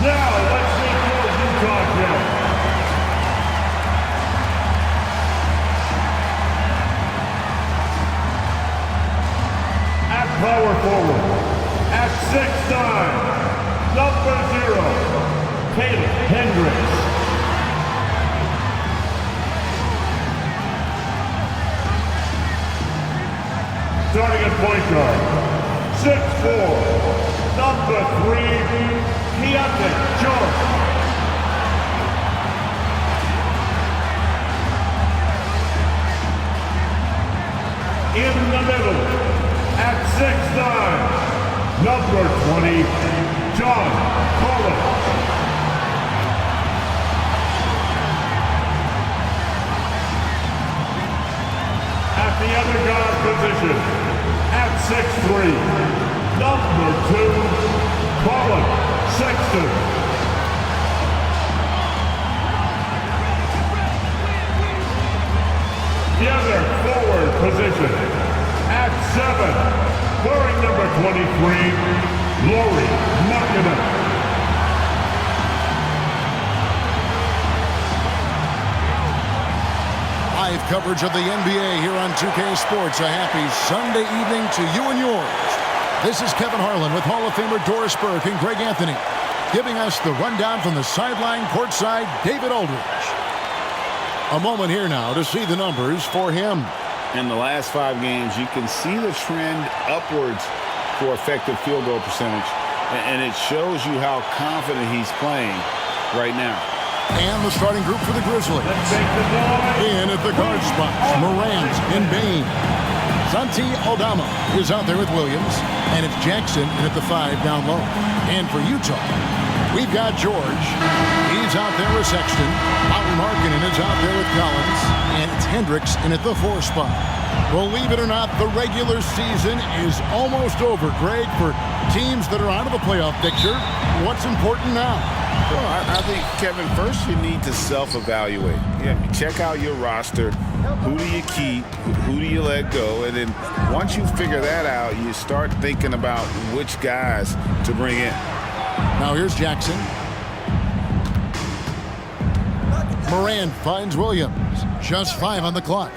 Now let's meet your Utah Jazz. At power forward, at 6'9", number 0, Taylor Hendricks. Starting at point guard, 6'4", number 3, George. In the middle, at 6'9", number 20, John Collins. At the other guard position, at 6'3", number 2, Colin Sexton. The other forward position, at 7, wearing number 23, Laurie Markkinen. Live coverage of the NBA here on 2K Sports. A happy Sunday evening to you and yours. This is Kevin Harlan with Hall of Famer Doris Burke and Greg Anthony, giving us the rundown from the sideline courtside, David Aldridge. A moment here now to see the numbers for him. In the last 5 games, you can see the trend upwards for effective field goal percentage, and it shows you how confident he's playing right now. And the starting group for the Grizzlies. In at the guard spots, Morant and Bain. Santi Aldama is out there with Williams, and it's Jackson in at the 5 down low. And for Utah, we've got George. He's out there with Sexton. Laurie Markkinen is out there with Collins, and it's Hendricks in at the 4 spot. Believe it or not, the regular season is almost over, Greg. For teams that are out of the playoff picture, what's important now? Well, I think, Kevin, first you need to self-evaluate. Yeah, check out your roster. Who do you keep? Who do you let go? And then once you figure that out, you start thinking about which guys to bring in. Now here's Jackson. Morant finds Williams. Just 5 on the clock.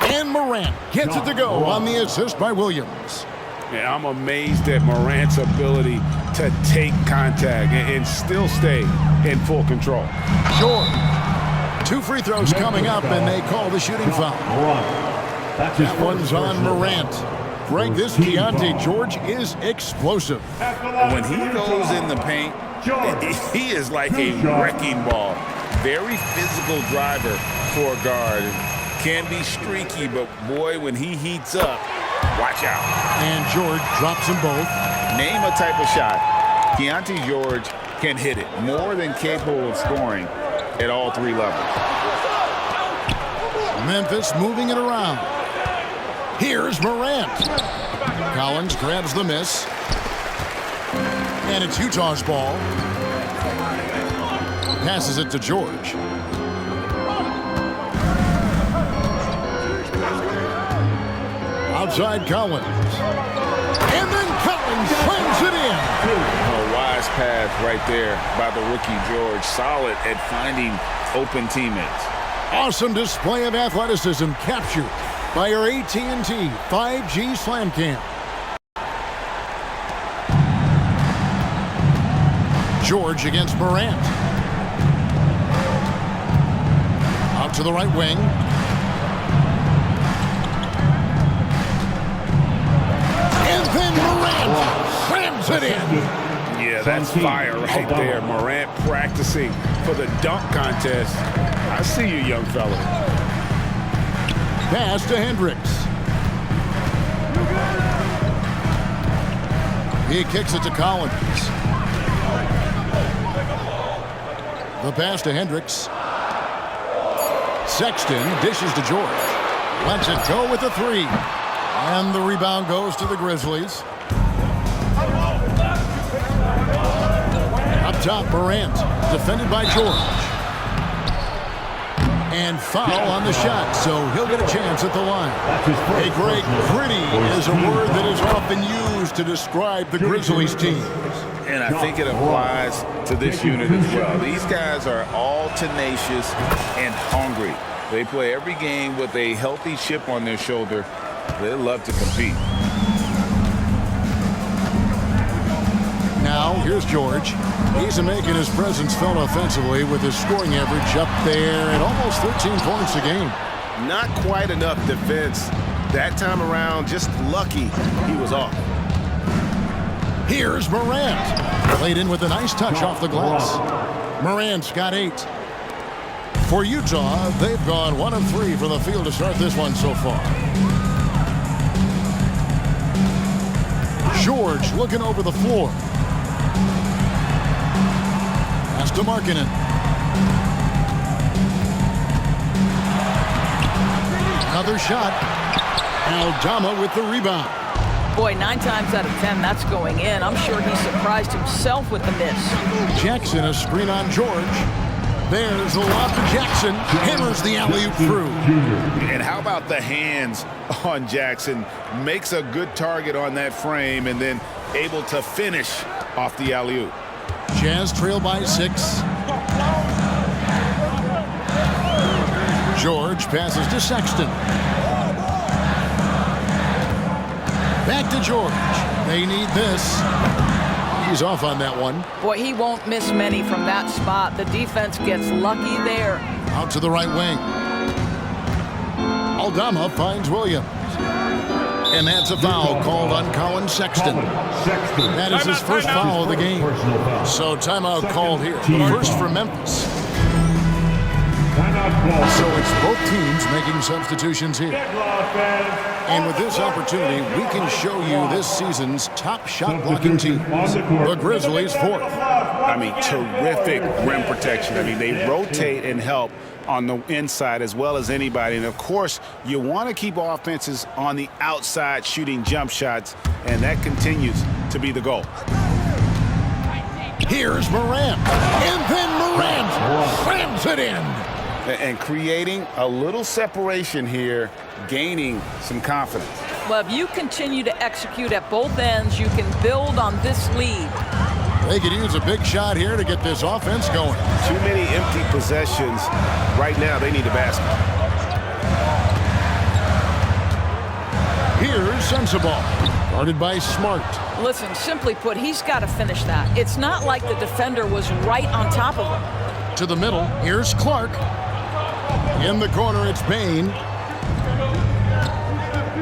And Morant gets it to go on the assist by Williams. Yeah, I'm amazed at Morant's ability to take contact and still stay in full control. Sure. 2 free throws coming up, and they call the shooting foul. That one's on Morant. Greg, this Keontae George is explosive. When he goes in the paint, he is like a wrecking ball. Very physical driver for a guard. Can be streaky, but boy, when he heats up, watch out. And George drops them both. Name a type of shot. Keontae George can hit it. More than capable of scoring at all 3 levels. Memphis moving it around. Here's Morant. Collins grabs the miss. And it's Utah's ball. Passes it to George. Outside Collins. And then Collins slams it in. A wise pass right there by the rookie George. Solid at finding open teammates. Awesome display of athleticism captured by our AT&T 5G Slam Cam. George against Morant. Out to the right wing. And then Morant slams it in. Yeah, that's fire right there. Morant practicing for the dunk contest. I see you, young fella. Pass to Hendricks. He kicks it to Collins. The pass to Hendricks. Sexton dishes to George. Lets it go with the 3. And the rebound goes to the Grizzlies. Up top, Morant, defended by George. And foul on the shot, so he'll get a chance at the line. A great gritty is a word that is often used to describe the Grizzlies team. And I think it applies to this unit as well. These guys are all tenacious and hungry. They play every game with a healthy chip on their shoulder. They love to compete. Now, here's George. He's making his presence felt offensively with his scoring average up there at almost 13 points a game. Not quite enough defense. That time around, just lucky he was off. Here's Morant. Played in with a nice touch off the glass. Morant's got 8. For Utah, they've gone 1 of 3 from the field to start this one so far. George looking over the floor. Pass to Markkanen. Another shot. Aldama with the rebound. Boy, 9 times out of 10, that's going in. I'm sure he surprised himself with the miss. Jackson, a screen on George. There's the lob to Jackson. Hammers the alley-oop through. And how about the hands on Jackson? Makes a good target on that frame and then able to finish off the alley-oop. Jazz trail by 6. George passes to Sexton. Back to George. They need this. He's off on that one. Boy, he won't miss many from that spot. The defense gets lucky there. Out to the right wing. Aldama finds Williams. And that's a foul called on Colin Sexton. That is his first foul of the game. So timeout called here. The first for Memphis. So it's both teams making substitutions here. And with this opportunity, we can show you this season's top shot blocking team. The Grizzlies 4th. I mean, terrific rim protection. I mean, they rotate and help on the inside as well as anybody. And, of course, you want to keep offenses on the outside shooting jump shots, and that continues to be the goal. Here's Morant. And then Morant slams it in. And creating a little separation here, gaining some confidence. Well, if you continue to execute at both ends, you can build on this lead. They could use a big shot here to get this offense going. Too many empty possessions. Right now, they need a basket. Here's Sensabaugh, guarded by Smart. Listen, simply put, he's got to finish that. It's not like the defender was right on top of him. To the middle, here's Clark. In the corner, it's Bain.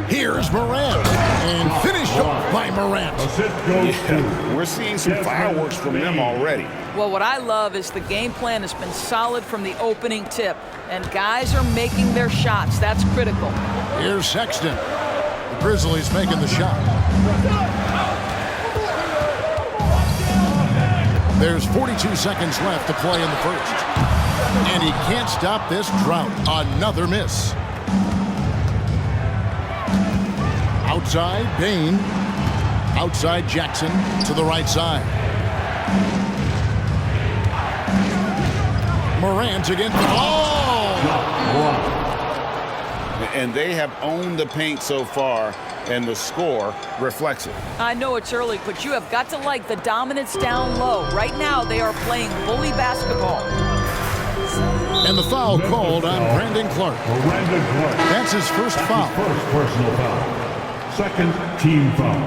Here's Morant. And finished off by Morant. Yeah, we're seeing some fireworks from them already. Well, what I love is the game plan has been solid from the opening tip. And guys are making their shots. That's critical. Here's Sexton. The Grizzlies making the shot. There's 42 seconds left to play in the first. And he can't stop this drought. Another miss. Outside, Bain. Outside, Jackson to the right side. Morant again. Oh! And they have owned the paint so far, and the score reflects it. I know it's early, but you have got to like the dominance down low. Right now, they are playing bully basketball. And the foul called on Brandon Clark. That's his first foul. First personal foul. Second team foul.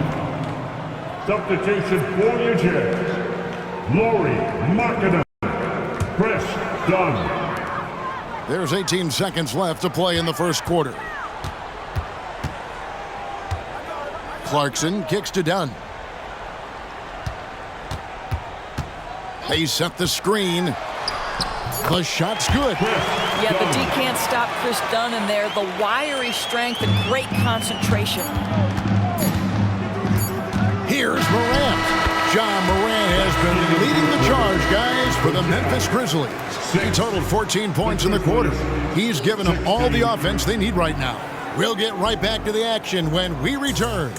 Substitution for your Jazz. Lauri Markkanen. Chris Dunn. There's 18 seconds left to play in the first quarter. Clarkson kicks to Dunn. They set the screen. The shot's good. Yeah, the D can't stop Chris Dunn in there. The wiry strength and great concentration. Here's Morant. John Morant has been leading the charge, guys, for the Memphis Grizzlies. He totaled 14 points in the quarter. He's given them all the offense they need right now. We'll get right back to the action when we return.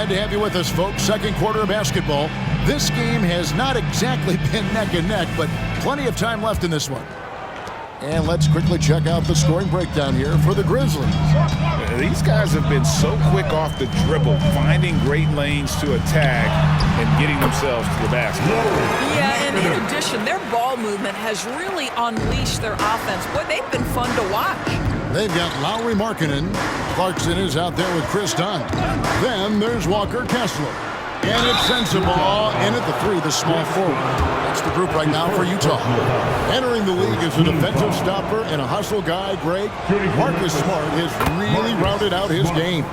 Glad to have you with us, folks. Second quarter of basketball. This game has not exactly been neck and neck, but plenty of time left in this one. And let's quickly check out the scoring breakdown here for the Grizzlies. These guys have been so quick off the dribble, finding great lanes to attack and getting themselves to the basket. Yeah, and in addition, their ball movement has really unleashed their offense. Boy, they've been fun to watch. They've got Lowry Markkanen. Clarkson is out there with Chris Dunn. Then there's Walker Kessler. And it's Sensabaugh in at the three, the small forward. That's the group right now for Utah. Entering the league as a defensive stopper and a hustle guy, Greg, Marcus Smart has really rounded out his game.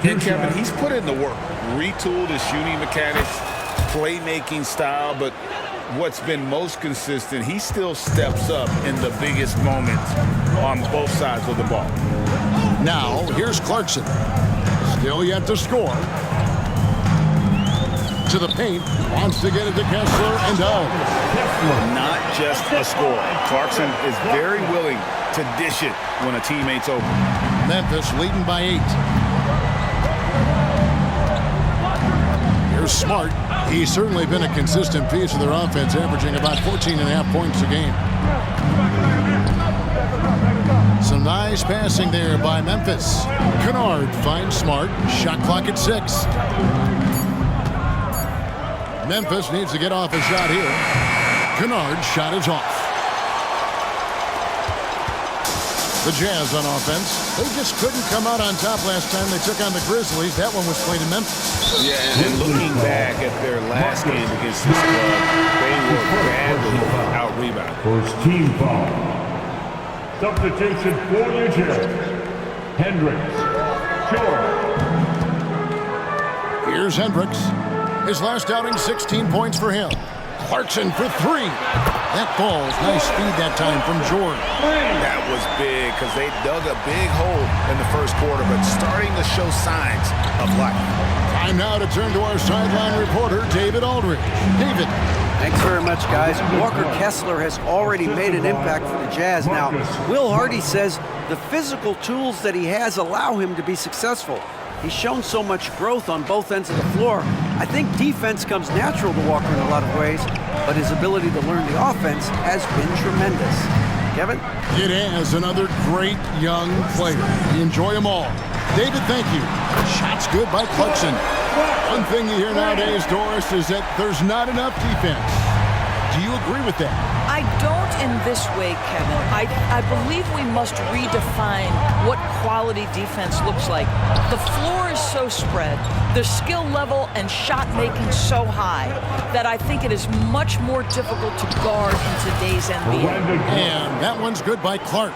And Kevin, he's put in the work. Retooled his shooting mechanics, playmaking style, but what's been most consistent, he still steps up in the biggest moments on both sides of the ball. Now, here's Clarkson. Still yet to score. To the paint, wants to get it to Kessler and does. Not just a score. Clarkson is very willing to dish it when a teammate's open. Memphis leading by 8. Here's Smart. He's certainly been a consistent piece of their offense, averaging about 14.5 points a game. Some nice passing there by Memphis. Kennard finds Smart. Shot clock at 6. Memphis needs to get off a shot here. Kennard's shot is off. The Jazz on offense. They just couldn't come out on top last time they took on the Grizzlies. That one was played in Memphis. Yeah, and looking back at their last game against this club, they were badly out-rebounded. First team foul. Substitution for your Jazz. Hendricks. George. Here's Hendricks. His last outing, 16 points for him. Clarkson for 3. That falls. Nice speed that time from George. That was big because they dug a big hole in the first quarter, but starting to show signs of life. Time now to turn to our sideline reporter, David Aldridge. David. Thanks very much, guys. Walker Kessler has already made an impact for the Jazz. Now, Will Hardy says the physical tools that he has allow him to be successful. He's shown so much growth on both ends of the floor. I think defense comes natural to Walker in a lot of ways, but his ability to learn the offense has been tremendous. Kevin? It has another great young player. We enjoy them all. David, thank you. Shots good by Clarkson. One thing you hear nowadays, Doris, is that there's not enough defense. Do you agree with that? I don't in this way, Kevin. I believe we must redefine what quality defense looks like. The floor is so spread, the skill level and shot making so high that I think it is much more difficult to guard in today's NBA. And that one's good by Clark.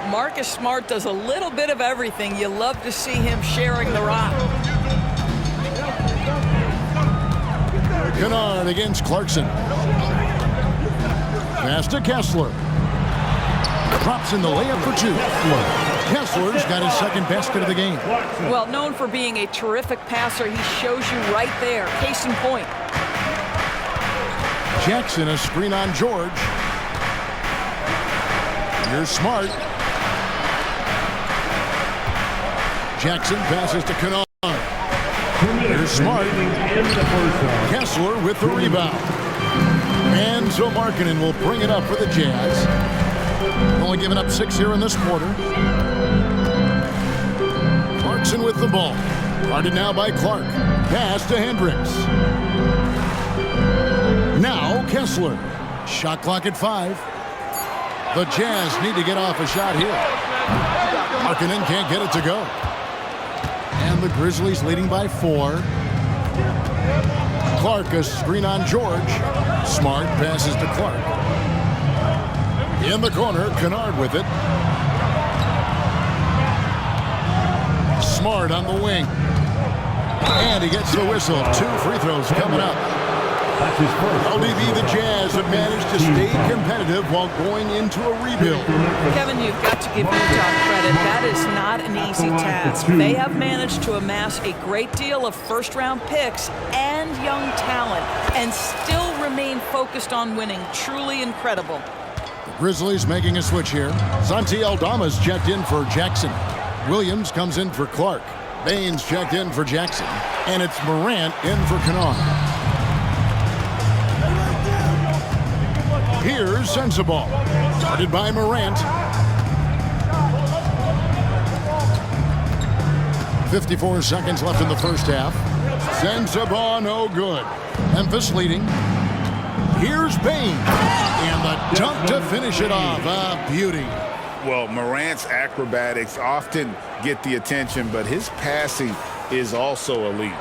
Marcus Smart does a little bit of everything. You love to see him sharing the rock. Kennard against Clarkson. Pass to Kessler. Drops in the layup for 2. Kessler's got his second basket of the game. Well, known for being a terrific passer, he shows you right there. Case in point. Jackson, a screen on George. Here's Smart. Jackson passes to Kennard. Here's Smart. Kessler with the rebound. And so Markkanen will bring it up for the Jazz. Only giving up 6 here in this quarter. Clarkson with the ball. Guarded now by Clark. Pass to Hendricks. Now Kessler. Shot clock at 5. The Jazz need to get off a shot here. Markkanen can't get it to go. And the Grizzlies leading by 4. Clark, a screen on George. Smart passes to Clark. In the corner, Kennard with it. Smart on the wing. And he gets the whistle. 2 free throws coming up. LDB, the Jazz have managed to stay competitive while going into a rebuild. Kevin, you've got to give Utah credit. That is not an easy task. They have managed to amass a great deal of first-round picks and young talent and still remain focused on winning. Truly incredible. The Grizzlies making a switch here. Santi Aldama's checked in for Jackson. Williams comes in for Clark. Baines checked in for Jackson, and it's Morant in for Kennard. Here's Sensabaugh, started by Morant. 54 seconds left in the first half. Sensabaugh, no good. Memphis leading. Here's Baines, and the dunk to finish it off. A beauty. Well, Morant's acrobatics often get the attention, but his passing is also elite.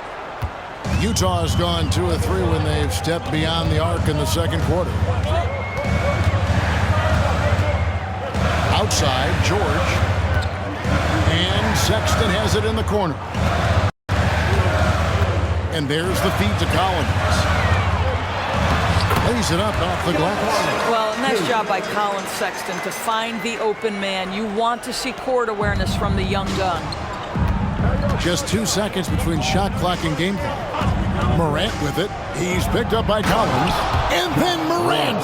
Utah's gone 2 of 3 when they've stepped beyond the arc in the second quarter. Outside, George. And Sexton has it in the corner. And there's the feed to Collins. Lays it up off the glass. Well, nice job by Colin Sexton to find the open man. You want to see court awareness from the young gun. Just 2 seconds between shot clock and game clock. Morant with it. He's picked up by Collins. And then Morant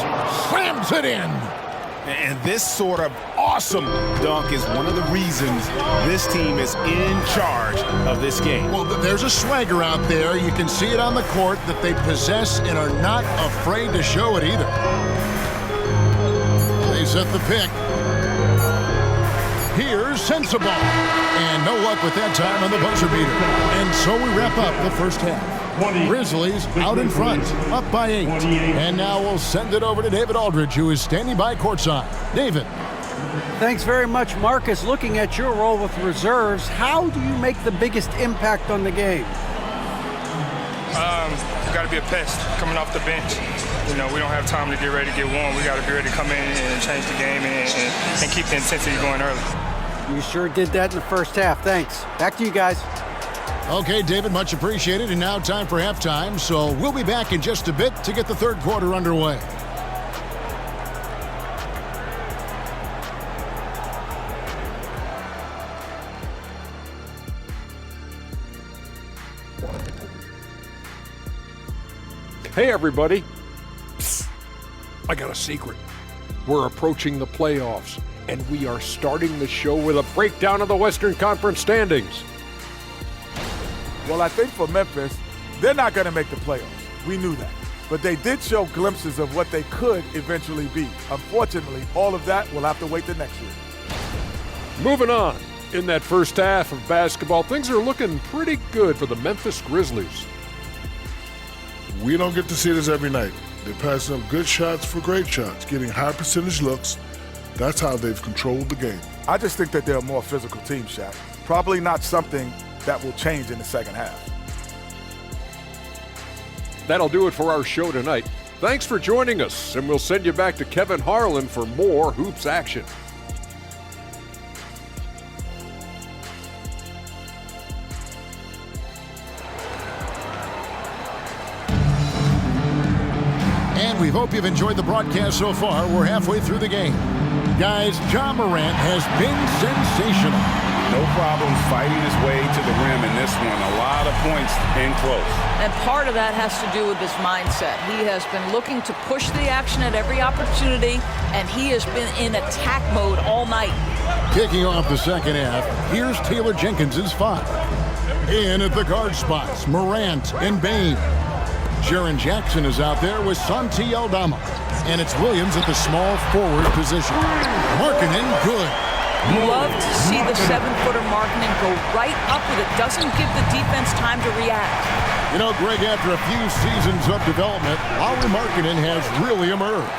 slams it in. And this sort of awesome dunk is one of the reasons this team is in charge of this game. Well, there's a swagger out there. You can see it on the court that they possess and are not afraid to show it either. They set the pick. Here's Sensabaugh. And no luck with that time on the buzzer beater. And so we wrap up the first half. Grizzlies out in front, up by 8. And now we'll send it over to David Aldridge, who is standing by courtside. David. Thanks very much, Marcus. Looking at your role with reserves, how do you make the biggest impact on the game? Got to be a pest coming off the bench. You know, we don't have time to get ready to get warm. We got to be ready to come in and change the game and keep the intensity going early. You sure did that in the first half. Thanks. Back to you guys. Okay, David, much appreciated. And now time for halftime. So we'll be back in just a bit to get the third quarter underway. Hey, everybody. Psst. I got a secret. We're approaching the playoffs, and we are starting the show with a breakdown of the Western Conference standings. Well, I think for Memphis, they're not going to make the playoffs. We knew that. But they did show glimpses of what they could eventually be. Unfortunately, all of that will have to wait till next year. Moving on. In that first half of basketball, things are looking pretty good for the Memphis Grizzlies. We don't get to see this every night. They're passing up good shots for great shots, getting high percentage looks. That's how they've controlled the game. I just think that they're a more physical team, Shaq. Probably not something that will change in the second half. That'll do it for our show tonight. Thanks for joining us, and we'll send you back to Kevin Harlan for more hoops action. And we hope you've enjoyed the broadcast so far. We're halfway through the game. Guys, Ja Morant has been sensational. No problems fighting his way to the rim in this one. A lot of points in close. And part of that has to do with his mindset. He has been looking to push the action at every opportunity, and he has been in attack mode all night. Kicking off the second half, here's Taylor Jenkins's 5. In at the guard spots, Morant and Baines. Jaren Jackson is out there with Santi Aldama. And it's Williams at the small forward position. Markkanen, good. Love to see the 7-footer Markkanen go right up with it. Doesn't give the defense time to react. You know, Greg, after a few seasons of development, Lauri Markkanen has really emerged.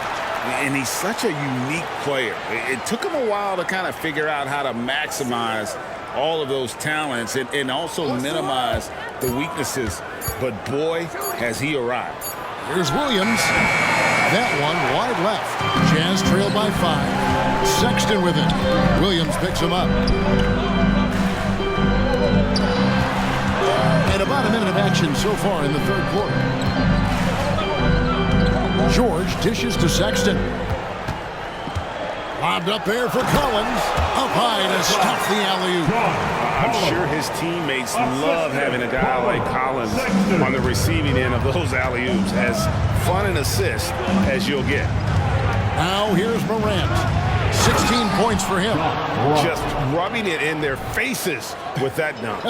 And he's such a unique player. It took him a while to kind of figure out how to maximize all of those talents and also minimize the weaknesses. But boy, has he arrived. Here's Williams. That one wide left. Jazz trail by 5. Sexton with it. Williams picks him up. And about a minute of action so far in the third quarter. George dishes to Sexton. Lobbed up there for Collins. Up high to stop the alley-oop. I'm sure his teammates love having a guy like Collins on the receiving end of those alley-oops. As fun an assist as you'll get. Now here's Morant. 16 points for him. Just rubbing it in their faces with that dunk.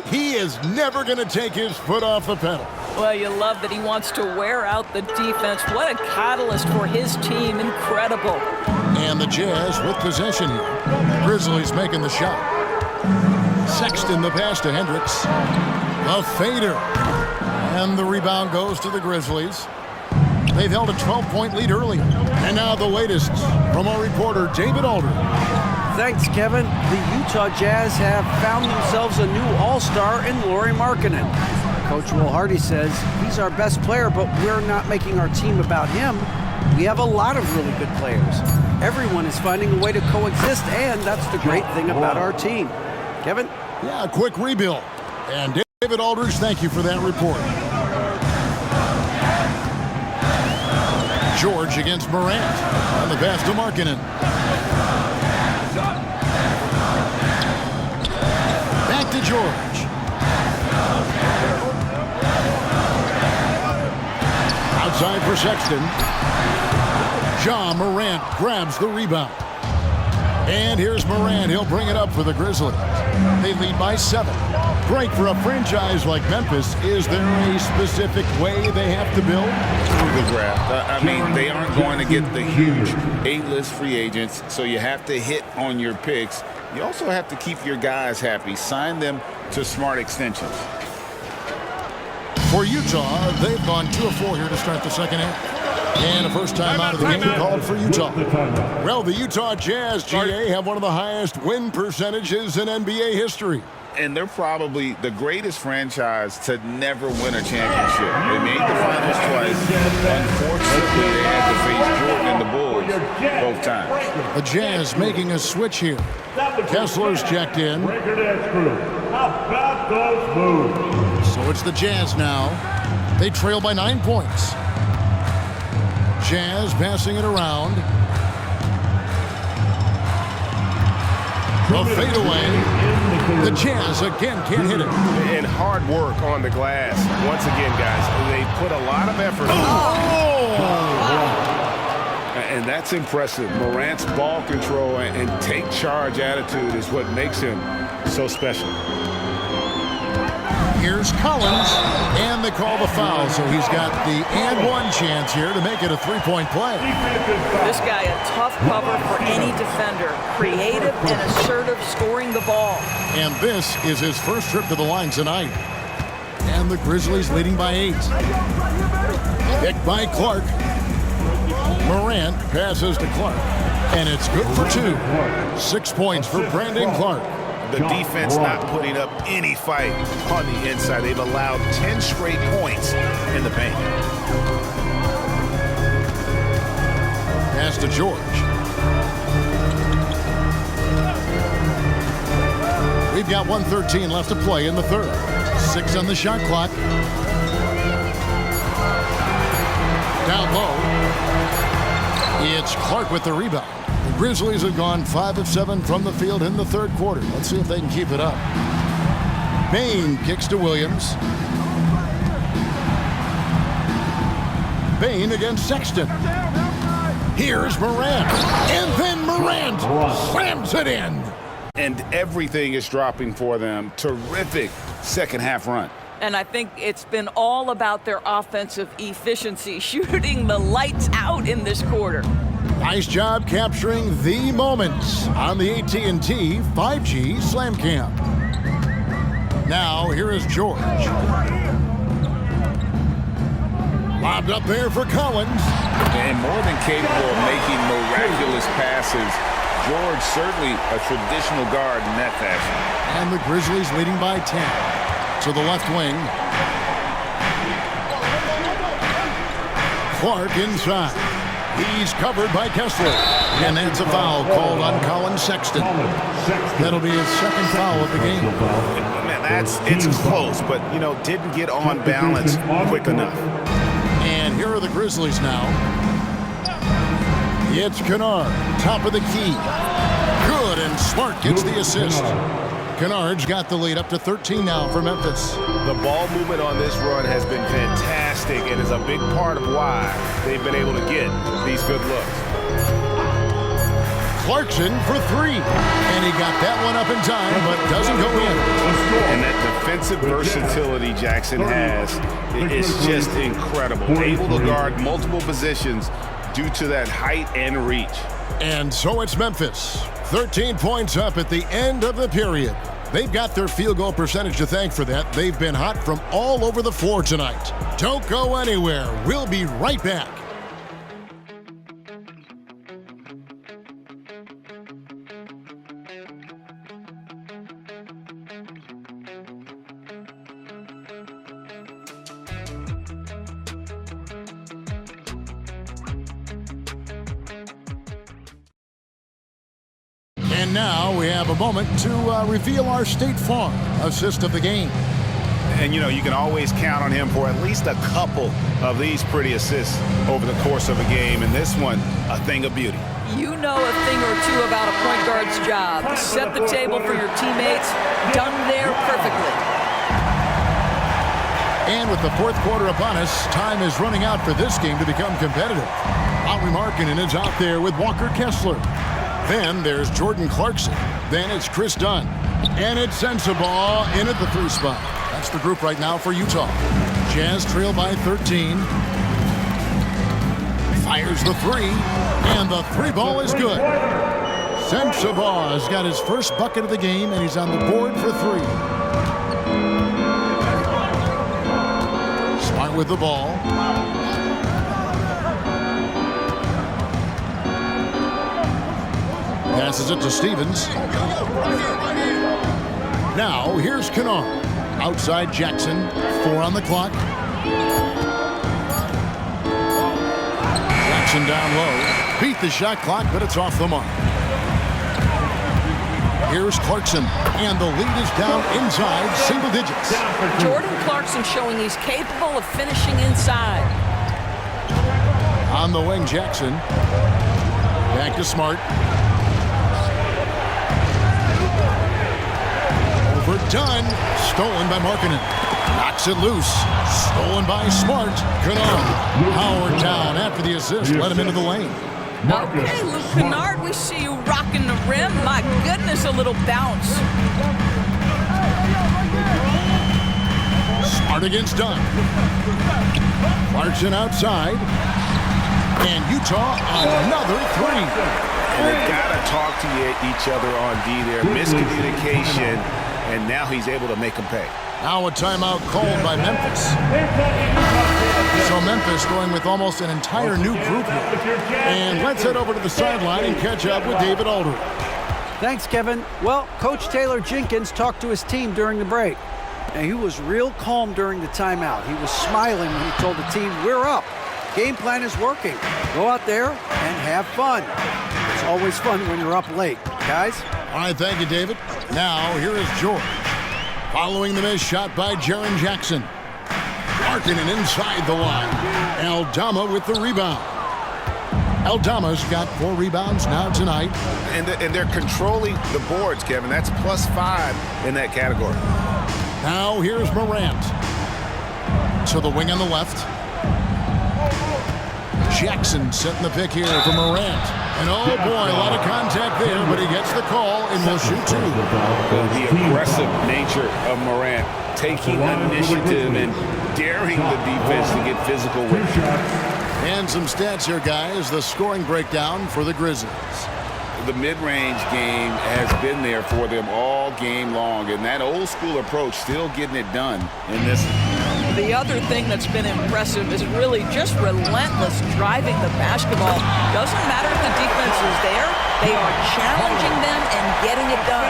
He is never going to take his foot off the pedal. Well, you love that he wants to wear out the defense. What a catalyst for his team. Incredible. And the Jazz with possession here. Grizzlies making the shot. Sexton the pass to Hendricks. A fader. And the rebound goes to the Grizzlies. They've held a 12-point lead earlier. And now the latest from our reporter, David Aldridge. Thanks, Kevin. The Utah Jazz have found themselves a new all-star in Lauri Markkanen. Coach Will Hardy says he's our best player, but we're not making our team about him. We have a lot of really good players. Everyone is finding a way to coexist, and that's the great thing about our team. Kevin? Yeah, a quick rebuild. And David Aldridge, thank you for that report. George against Morant. On the pass to Markkanen. Back to George. Outside for Sexton. Ja Morant grabs the rebound. And here's Morant. He'll bring it up for the Grizzlies. They lead by 7. Great for a franchise like Memphis. Is there a specific way they have to build? Through the draft. I mean, they aren't going to get the huge A-list free agents, so you have to hit on your picks. You also have to keep your guys happy. Sign them to smart extensions. For Utah, they've gone 2 of 4 here to start the second half. And a first time out of the game called for Utah. Well, the Utah Jazz, GA, have one of the highest win percentages in NBA history. And they're probably the greatest franchise to never win a championship. They made the finals twice. Unfortunately, they had to face Jordan and the Bulls both times. The Jazz making a switch here. Kessler's checked in. How about those moves? So it's the Jazz now. They trail by 9 points. Jazz passing it around. A fadeaway. The Jazz again can't hit it. And hard work on the glass. Once again, guys, they put a lot of effort. And that's impressive. Morant's ball control and take charge attitude is what makes him so special. Here's Collins, and they call the foul, so he's got the and one chance here to make it a 3-point play. This guy a tough cover for any defender. Creative and assertive scoring the ball. And this is his first trip to the line tonight. And the Grizzlies leading by 8. Picked by Clark. Morant passes to Clark. And it's good for 2. 6 points for Brandon Clark. The defense not putting up any fight on the inside. They've allowed 10 straight points in the paint. Pass to George. We've got 1:13 left to play in the third. 6 on the shot clock. Down low. It's Clark with the rebound. The Grizzlies have gone 5 of 7 from the field in the third quarter. Let's see if they can keep it up. Bain kicks to Williams. Bain against Sexton. Here's Morant. And then Morant slams it in. And everything is dropping for them. Terrific second half run. And I think it's been all about their offensive efficiency, shooting the lights out in this quarter. Nice job capturing the moments on the AT&T 5G Slam Cam. Now, here is George. Lobbed up there for Collins. And more than capable of making miraculous passes. George certainly a traditional guard in that fashion. And the Grizzlies leading by 10. To the left wing. Clark inside. He's covered by Kessler. And that's a foul called on Colin Sexton. That'll be his second foul of the game. Man, it's close, but, didn't get on balance quick enough. And here are the Grizzlies now. It's Kennard, top of the key. Good, and Smart gets the assist. Kennard's got the lead up to 13 now for Memphis. The ball movement on this run has been fantastic and is a big part of why they've been able to get these good looks. Clarkson for three. And he got that one up in time, but doesn't go in. And that defensive versatility Jackson has is just incredible. Able to guard multiple positions due to that height and reach. And so it's Memphis. 13 points up at the end of the period. They've got their field goal percentage to thank for that. They've been hot from all over the floor tonight. Don't go anywhere. We'll be right back. And now we have a moment to reveal our State Farm assist of the game. And, you know, you can always count on him for at least a couple of these pretty assists over the course of a game. And this one, a thing of beauty. You know a thing or two about a point guard's job. Set the table for your teammates. Done there perfectly. And with the fourth quarter upon us, time is running out for this game to become competitive. Lauri Markkanen is out there with Walker Kessler. Then there's Jordan Clarkson. Then it's Chris Dunn. And it's Sensabaugh in at the three spot. That's the group right now for Utah. Jazz trail by 13. Fires the three. And the three ball is good. Sensabaugh has got his first bucket of the game, and he's on the board for three. Smart with the ball. Passes it to Stevens. Now, here's Kennard. Outside Jackson. 4 on the clock. Jackson down low. Beat the shot clock, but it's off the mark. Here's Clarkson. And the lead is down inside single digits. Jordan Clarkson showing he's capable of finishing inside. On the wing, Jackson. Back to Smart. Done. Stolen by Markkanen. Knocks it loose. Stolen by Smart. Kennard. Howard down after the assist. Let him into the lane. Okay, Luke Kennard, we see you rocking the rim. My goodness, a little bounce. Smart against Dunn. Clarkson outside. And Utah another three. And they've got to talk to each other on D there. Miscommunication. And now he's able to make them pay. Now a timeout called by Memphis. So Memphis going with almost an entire new group here. And let's head over to the sideline and catch up with David Aldridge. Thanks, Kevin. Well, Coach Taylor Jenkins talked to his team during the break. And he was real calm during the timeout. He was smiling when he told the team, we're up. Game plan is working. Go out there and have fun. It's always fun when you're up late. Guys? All right, thank you, David. Now, here is George. Following the missed shot by Jaren Jackson. Markkanen inside the line. Aldama with the rebound. Aldama's got 4 rebounds now tonight. And they're controlling the boards, Kevin. That's +5 in that category. Now, here's Morant. To the wing on the left. Jackson setting the pick here for Morant. And oh boy, a lot of contact there, but he gets the call and will shoot 2. The aggressive nature of Morant, taking initiative and daring the defense to get physical with him. And some stats here, guys. The scoring breakdown for the Grizzlies. The mid-range game has been there for them all game long, and that old school approach still getting it done in this. The other thing that's been impressive is really just relentless driving the basketball. Doesn't matter if the defense is there, they are challenging them and getting it done.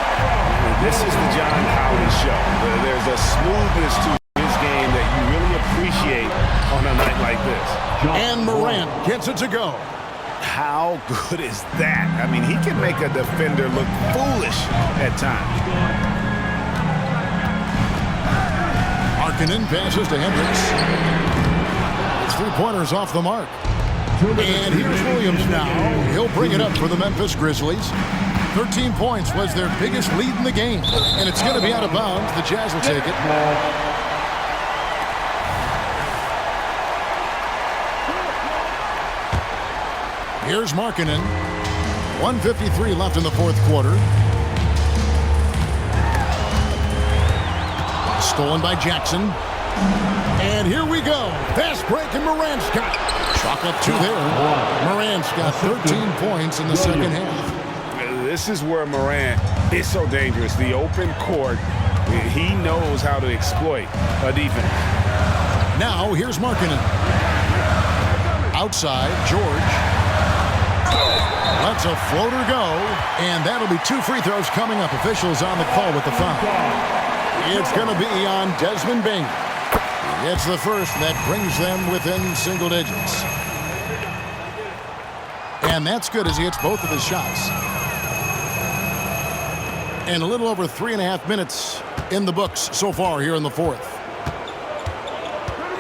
This is the John Collins show. There's a smoothness to his game that you really appreciate on a night like this. And Morant gets it to go. How good is that? I mean, he can make a defender look foolish at times. Markkanen passes to Hendricks. It's 3-pointers off the mark. And here's Williams now. He'll bring it up for the Memphis Grizzlies. 13 points was their biggest lead in the game. And it's going to be out of bounds. The Jazz will take it. Here's Markkanen. 1:53 left in the fourth quarter. Stolen by Jackson. And here we go. Fast break, and Morant's got it. Chalk up 2 there. Morant's got 13 points in the second half. This is where Morant is so dangerous. The open court, he knows how to exploit a defense. Now here's Markkanen. Outside, George. Lets a floater go, and that'll be 2 free throws coming up. Officials on the call with the foul. It's going to be on Desmond Bain. It's the first that brings them within single digits. And that's good as he hits both of his shots. And a little over 3.5 minutes in the books so far here in the fourth.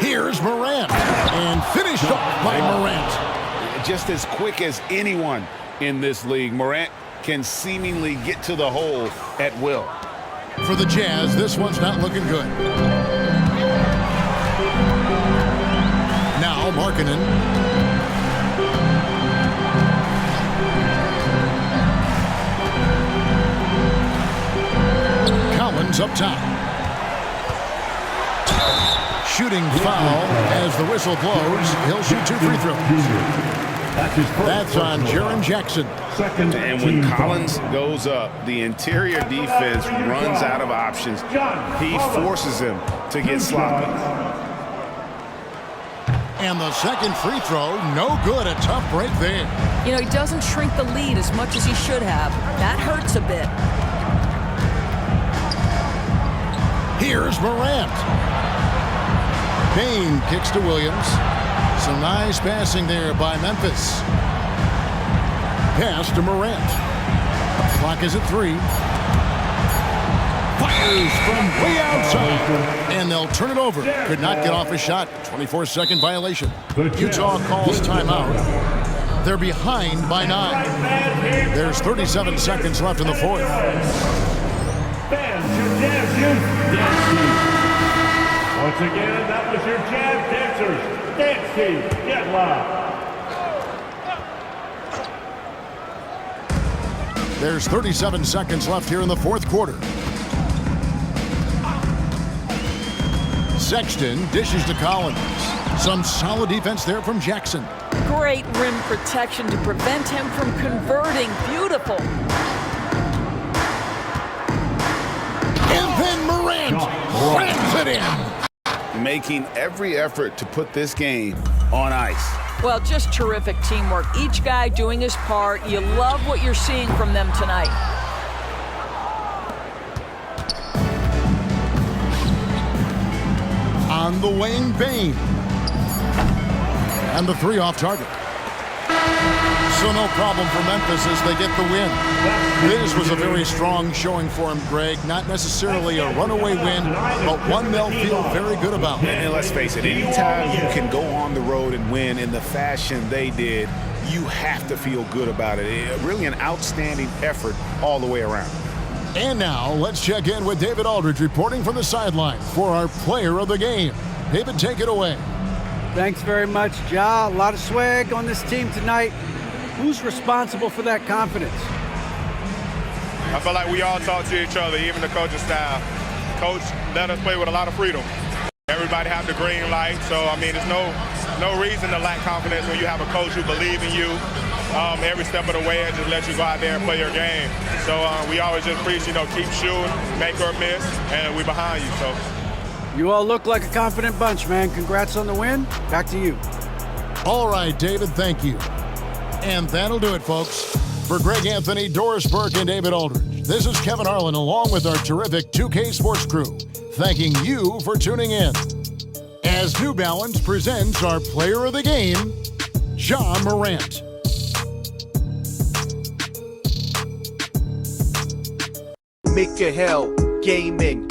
Here's Morant, and finished off by Morant. Just as quick as anyone in this league, Morant can seemingly get to the hole at will. For the Jazz, this one's not looking good. Now Markkanen. Collins up top. Shooting foul as the whistle blows. He'll shoot 2 free throws. That's on Jaren Jackson. And when Collins goes up, the interior defense runs out of options. He forces him to get sloppy. And the second free throw, no good. A tough break there. You know, he doesn't shrink the lead as much as he should have. That hurts a bit. Here's Morant. Bain kicks to Williams. Some nice passing there by Memphis. Pass to Morant. Clock is at 3. Fires from way outside. And they'll turn it over. Could not get off a shot. 24-second violation. Utah calls timeout. They're behind by 9. There's 37 seconds left in the fourth. Once again, that was your Jazz Dancers. Dance team, get live. There's 37 seconds left here in the fourth quarter. Sexton dishes to Collins. Some solid defense there from Jackson. Great rim protection to prevent him from converting. Beautiful. And then Morant slams it in. Making every effort to put this game on ice. Well, just terrific teamwork. Each guy doing his part. You love what you're seeing from them tonight. On the wing, Bain. And the 3 off target. So no problem for Memphis as they get the win. This was a very strong showing for him, Greg. Not necessarily a runaway win, but one they'll feel very good about. And let's face it, anytime you can go on the road and win in the fashion they did, you have to feel good about it. Really an outstanding effort all the way around. And now let's check in with David Aldridge reporting from the sideline for our player of the game. David, take it away. Thanks very much, Ja. A lot of swag on this team tonight. Who's responsible for that confidence? I feel like we all talk to each other, even the coaching staff. Coach let us play with a lot of freedom. Everybody have the green light, so I mean, there's no reason to lack confidence when you have a coach who believes in you every step of the way and just let you go out there and play your game. So we always just preach, keep shooting, make or miss, and we're behind you. So you all look like a confident bunch, man. Congrats on the win. Back to you. All right, David, thank you. And that'll do it, folks. For Greg Anthony, Doris Burke, and David Aldridge, this is Kevin Harlan along with our terrific 2K Sports crew, thanking you for tuning in. As New Balance presents our player of the game, Ja Morant. Make a hell gaming.